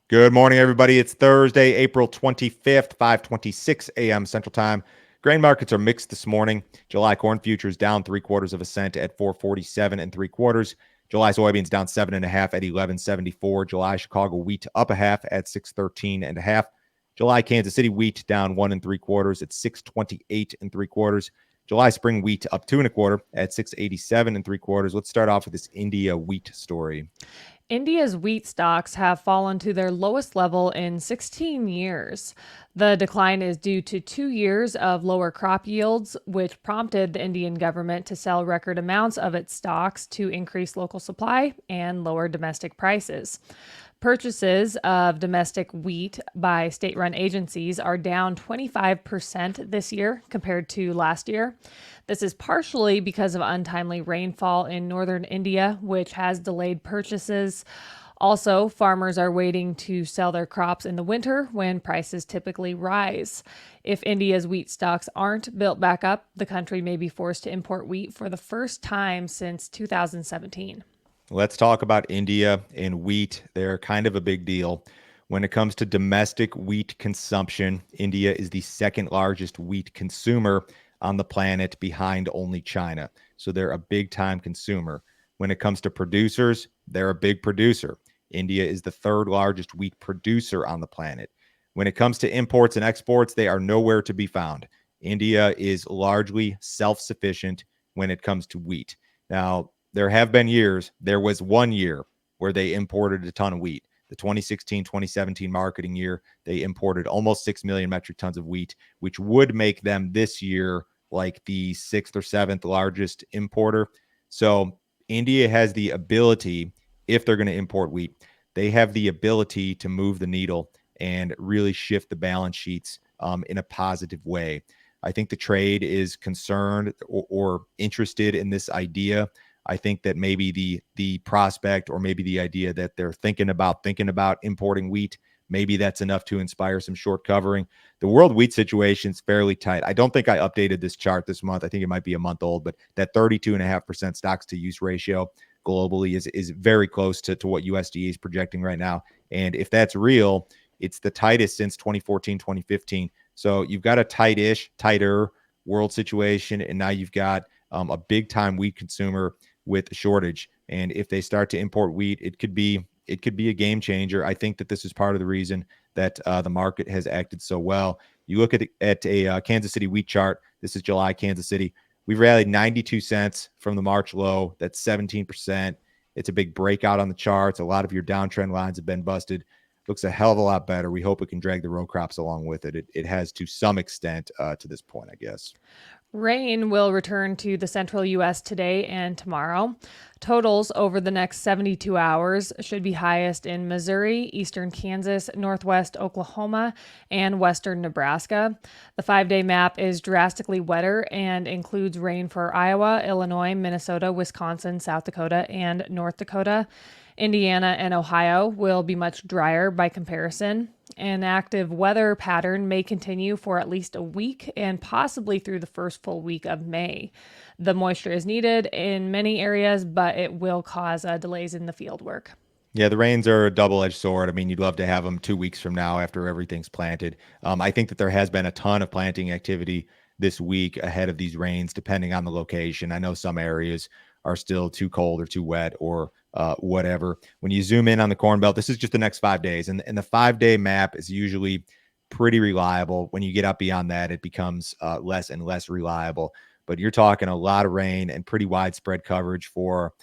Good morning, everybody. It's Thursday, April 25th, 5:26 a.m. Central Time. Grain markets are mixed this morning. July corn futures down 3/4 of a cent at 447 and 3/4. July soybeans down 7.5 at 11.74. July Chicago wheat up a half at 613 and a half. July Kansas City wheat down 1 3/4 at 628 and 3/4. July spring wheat up 2 1/4 at 687 and 3/4. Let's start off with this India wheat story. India's wheat stocks have fallen to their lowest level in 16 years. The decline is due to 2 years of lower crop yields, which prompted the Indian government to sell record amounts of its stocks to increase local supply and lower domestic prices. Purchases of domestic wheat by state run agencies are down 25% this year compared to last year. This is partially because of untimely rainfall in northern India, which has delayed purchases. Also, farmers are waiting to sell their crops in the winter when prices typically rise. If India's wheat stocks aren't built back up, the country may be forced to import wheat for the first time since 2017. Let's talk about India and wheat. They're kind of a big deal. When it comes to domestic wheat consumption, India is the second largest wheat consumer on the planet behind only China. So they're a big time consumer. When it comes to producers, they're a big producer. India is the third largest wheat producer on the planet. When it comes to imports and exports, they are nowhere to be found. India is largely self sufficient when it comes to wheat. Now, there was 1 year where they imported a ton of wheat. The 2016-2017 marketing year, they imported almost 6 million metric tons of wheat, which would make them this year like the sixth or seventh largest importer. So India has the ability, if they're going to import wheat, they have the ability to move the needle and really shift the balance sheets in a positive way. I think the trade is concerned or interested in this idea. I think that maybe the prospect or maybe the idea that they're thinking about importing wheat, maybe that's enough to inspire some short covering. The world wheat situation is fairly tight. I don't think I updated this chart this month. I think it might be a month old, but that 32.5% stocks to use ratio globally is very close to what USDA is projecting right now. And if that's real, it's the tightest since 2014, 2015. So you've got a tighter world situation, and now you've got a big time wheat consumer with a shortage. And if they start to import wheat, it could be a game changer. I think that this is part of the reason that the market has acted so well. You look at a Kansas City wheat chart. This is July Kansas City. We've rallied 92 cents from the March low. That's 17%. It's a big breakout on the charts. A lot of your downtrend lines have been busted. Looks a hell of a lot better. We hope it can drag the row crops along with it. It has to some extent to this point, I guess. Rain will return to the central U.S. today and tomorrow. Totals over the next 72 hours should be highest in Missouri, eastern Kansas, northwest Oklahoma, and western Nebraska. The 5-day map is drastically wetter and includes rain for Iowa, Illinois, Minnesota, Wisconsin, South Dakota, and North Dakota. Indiana and Ohio will be much drier by comparison. An active weather pattern may continue for at least a week and possibly through the first full week of May. The moisture is needed in many areas, but it will cause delays in the field work. Yeah, the rains are a double-edged sword. I mean, you'd love to have them 2 weeks from now after everything's planted. I think that there has been a ton of planting activity this week ahead of these rains, depending on the location. I know some areas are still too cold or too wet or whatever. When you zoom in on the Corn Belt, this is just the next 5 days. And the 5-day map is usually pretty reliable. When you get up beyond that, it becomes less and less reliable. But you're talking a lot of rain and pretty widespread coverage for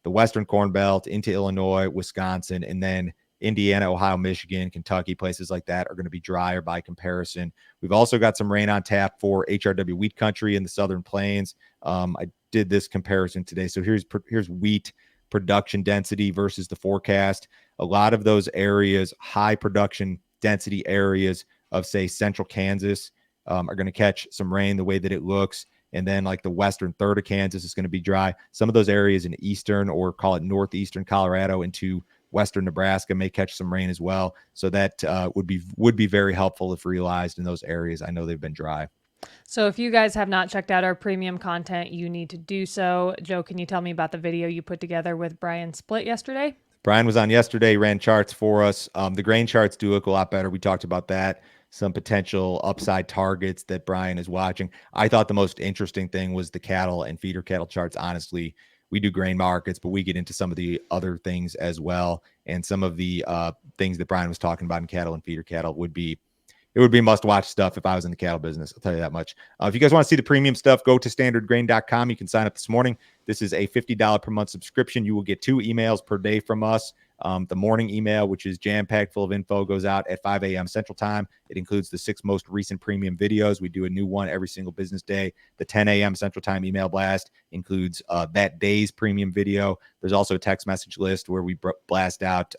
the Western Corn Belt into Illinois, Wisconsin, and then Indiana, Ohio, Michigan, Kentucky, places like that are going to be drier by comparison. We've also got some rain on tap for HRW wheat country in the Southern Plains. I did this comparison today. So here's wheat production density versus the forecast. A lot of those areas, high production density areas of, say, central Kansas, are going to catch some rain the way that it looks. And then like the western third of Kansas is going to be dry. Some of those areas in eastern, or call it northeastern Colorado into western Nebraska, may catch some rain as well. So that would be very helpful if realized in those areas. I know they've been dry. So if you guys have not checked out our premium content, you need to do so. Joe, can you tell me about the video you put together with Brian Split yesterday? Brian was on yesterday, ran charts for us. The grain charts do look a lot better. We talked about that. Some potential upside targets that Brian is watching. I thought the most interesting thing was the cattle and feeder cattle charts. Honestly, we do grain markets, but we get into some of the other things as well. And some of the things that Brian was talking about in cattle and feeder cattle would be must-watch stuff if I was in the cattle business. I'll tell you that much. If you guys want to see the premium stuff, go to standardgrain.com. You can sign up this morning. This is a $50 per month subscription. You will get 2 emails per day from us. The morning email, which is jam-packed full of info, goes out at 5 a.m. Central Time. It includes the 6 most recent premium videos. We do a new one every single business day. The 10 a.m. Central Time email blast includes that day's premium video. There's also a text message list where we blast out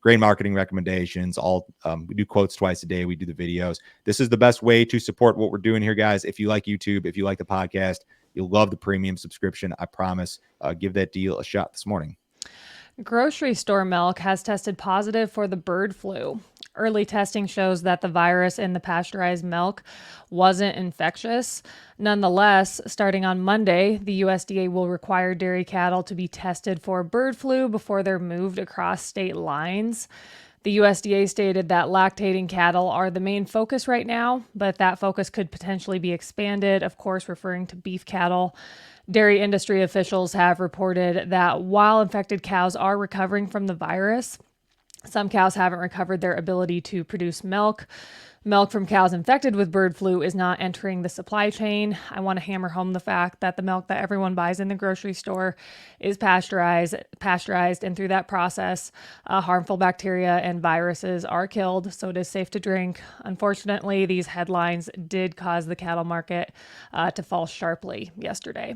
grain marketing recommendations. We do quotes twice a day. We do the videos. This is the best way to support what we're doing here, guys. If you like YouTube, if you like the podcast, you'll love the premium subscription. I promise. Give that deal a shot this morning. Grocery store milk has tested positive for the bird flu. Early testing shows that the virus in the pasteurized milk wasn't infectious. Nonetheless, starting on Monday, the USDA will require dairy cattle to be tested for bird flu before they're moved across state lines. The USDA stated that lactating cattle are the main focus right now, but that focus could potentially be expanded, of course, referring to beef cattle. Dairy industry officials have reported that while infected cows are recovering from the virus, some cows haven't recovered their ability to produce milk. Milk from cows infected with bird flu is not entering the supply chain. I want to hammer home the fact that the milk that everyone buys in the grocery store is pasteurized, and through that process, harmful bacteria and viruses are killed, so it is safe to drink. Unfortunately, these headlines did cause the cattle market to fall sharply yesterday.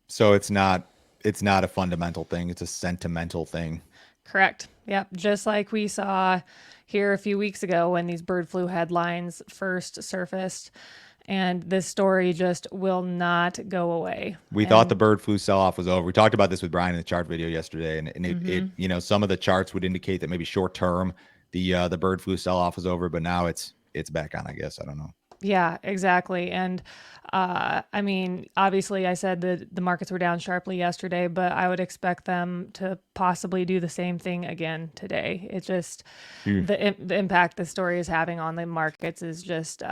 So it's not a fundamental thing. It's a sentimental thing. Correct. Yep. Just like we saw here a few weeks ago when these bird flu headlines first surfaced. And this story just will not go away. We thought the bird flu sell-off was over. We talked about this with Brian in the chart video yesterday, and it some of the charts would indicate that maybe short term the bird flu sell-off was over, but now it's back on, I guess. I don't know. Yeah, exactly. And I mean, obviously, I said that the markets were down sharply yesterday, but I would expect them to possibly do the same thing again today. It's just the impact the story is having on the markets is just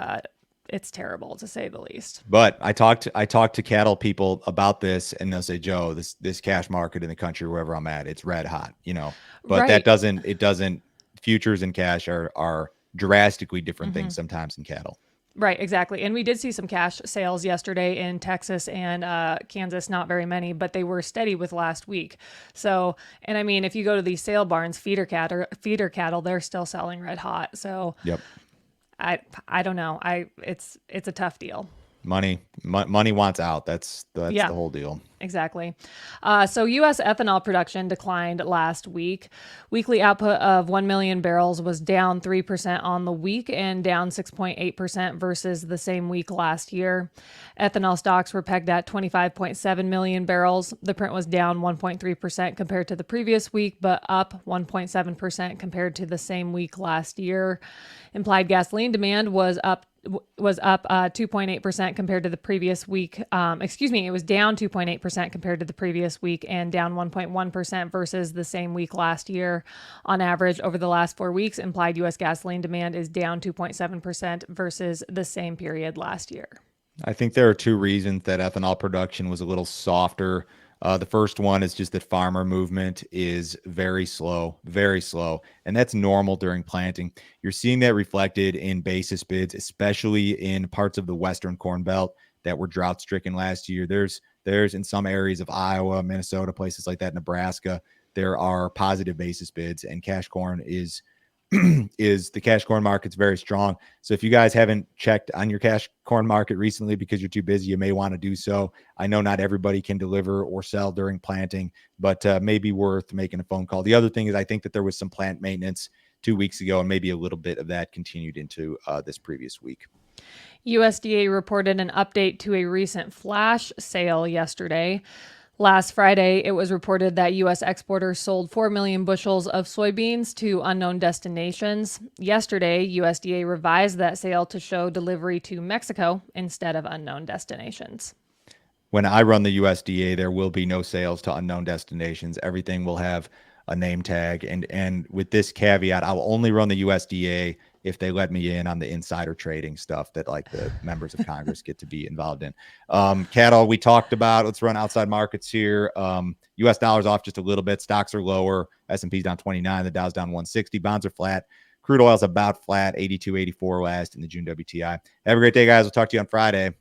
it's terrible, to say the least. But I talked to cattle people about this, and they'll say, Joe, this cash market in the country, wherever I'm at, it's red hot, But Right. it doesn't. Futures and cash are drastically different things sometimes in cattle. Right, exactly. And we did see some cash sales yesterday in Texas and Kansas, not very many, but they were steady with last week. So, and I mean, if you go to these sale barns, feeder cattle, they're still selling red hot. So, Yep. I don't know. It's a tough deal. Money wants out. That's the whole deal. Exactly. So U.S. ethanol production declined last week. Weekly output of 1 million barrels was down 3% on the week and down 6.8% versus the same week last year. Ethanol stocks were pegged at 25.7 million barrels. The print was down 1.3% compared to the previous week, but up 1.7% compared to the same week last year. Implied gasoline demand was up 2.8% compared to the previous week. It was down 2.8% compared to the previous week and down 1.1% versus the same week last year. On average, over the last 4 weeks, implied U.S. gasoline demand is down 2.7% versus the same period last year. I think there are 2 reasons that ethanol production was a little softer. The first one is just that farmer movement is very slow, and that's normal during planting. You're seeing that reflected in basis bids, especially in parts of the Western Corn Belt that were drought-stricken last year. There's in some areas of Iowa, Minnesota, places like that, Nebraska, there are positive basis bids, and cash corn is the cash corn market's very strong. So if you guys haven't checked on your cash corn market recently because you're too busy, you may want to do so. I know not everybody can deliver or sell during planting, but maybe worth making a phone call. The other thing is I think that there was some plant maintenance 2 weeks ago, and maybe a little bit of that continued into this previous week. USDA reported an update to a recent flash sale yesterday. Last Friday, it was reported that U.S. exporters sold 4 million bushels of soybeans to unknown destinations. Yesterday, USDA revised that sale to show delivery to Mexico instead of unknown destinations. When I run the USDA, there will be no sales to unknown destinations. Everything will have a name tag. And with this caveat, I'll only run the USDA if they let me in on the insider trading stuff that like the members of Congress get to be involved in. Cattle we talked about. Let's run outside markets here. US dollars off just a little bit. Stocks are lower. S&P's down 29. The Dow's down 160. Bonds are flat. Crude oil's about flat, 82, 84 last in the June WTI. Have a great day, guys. We'll talk to you on Friday.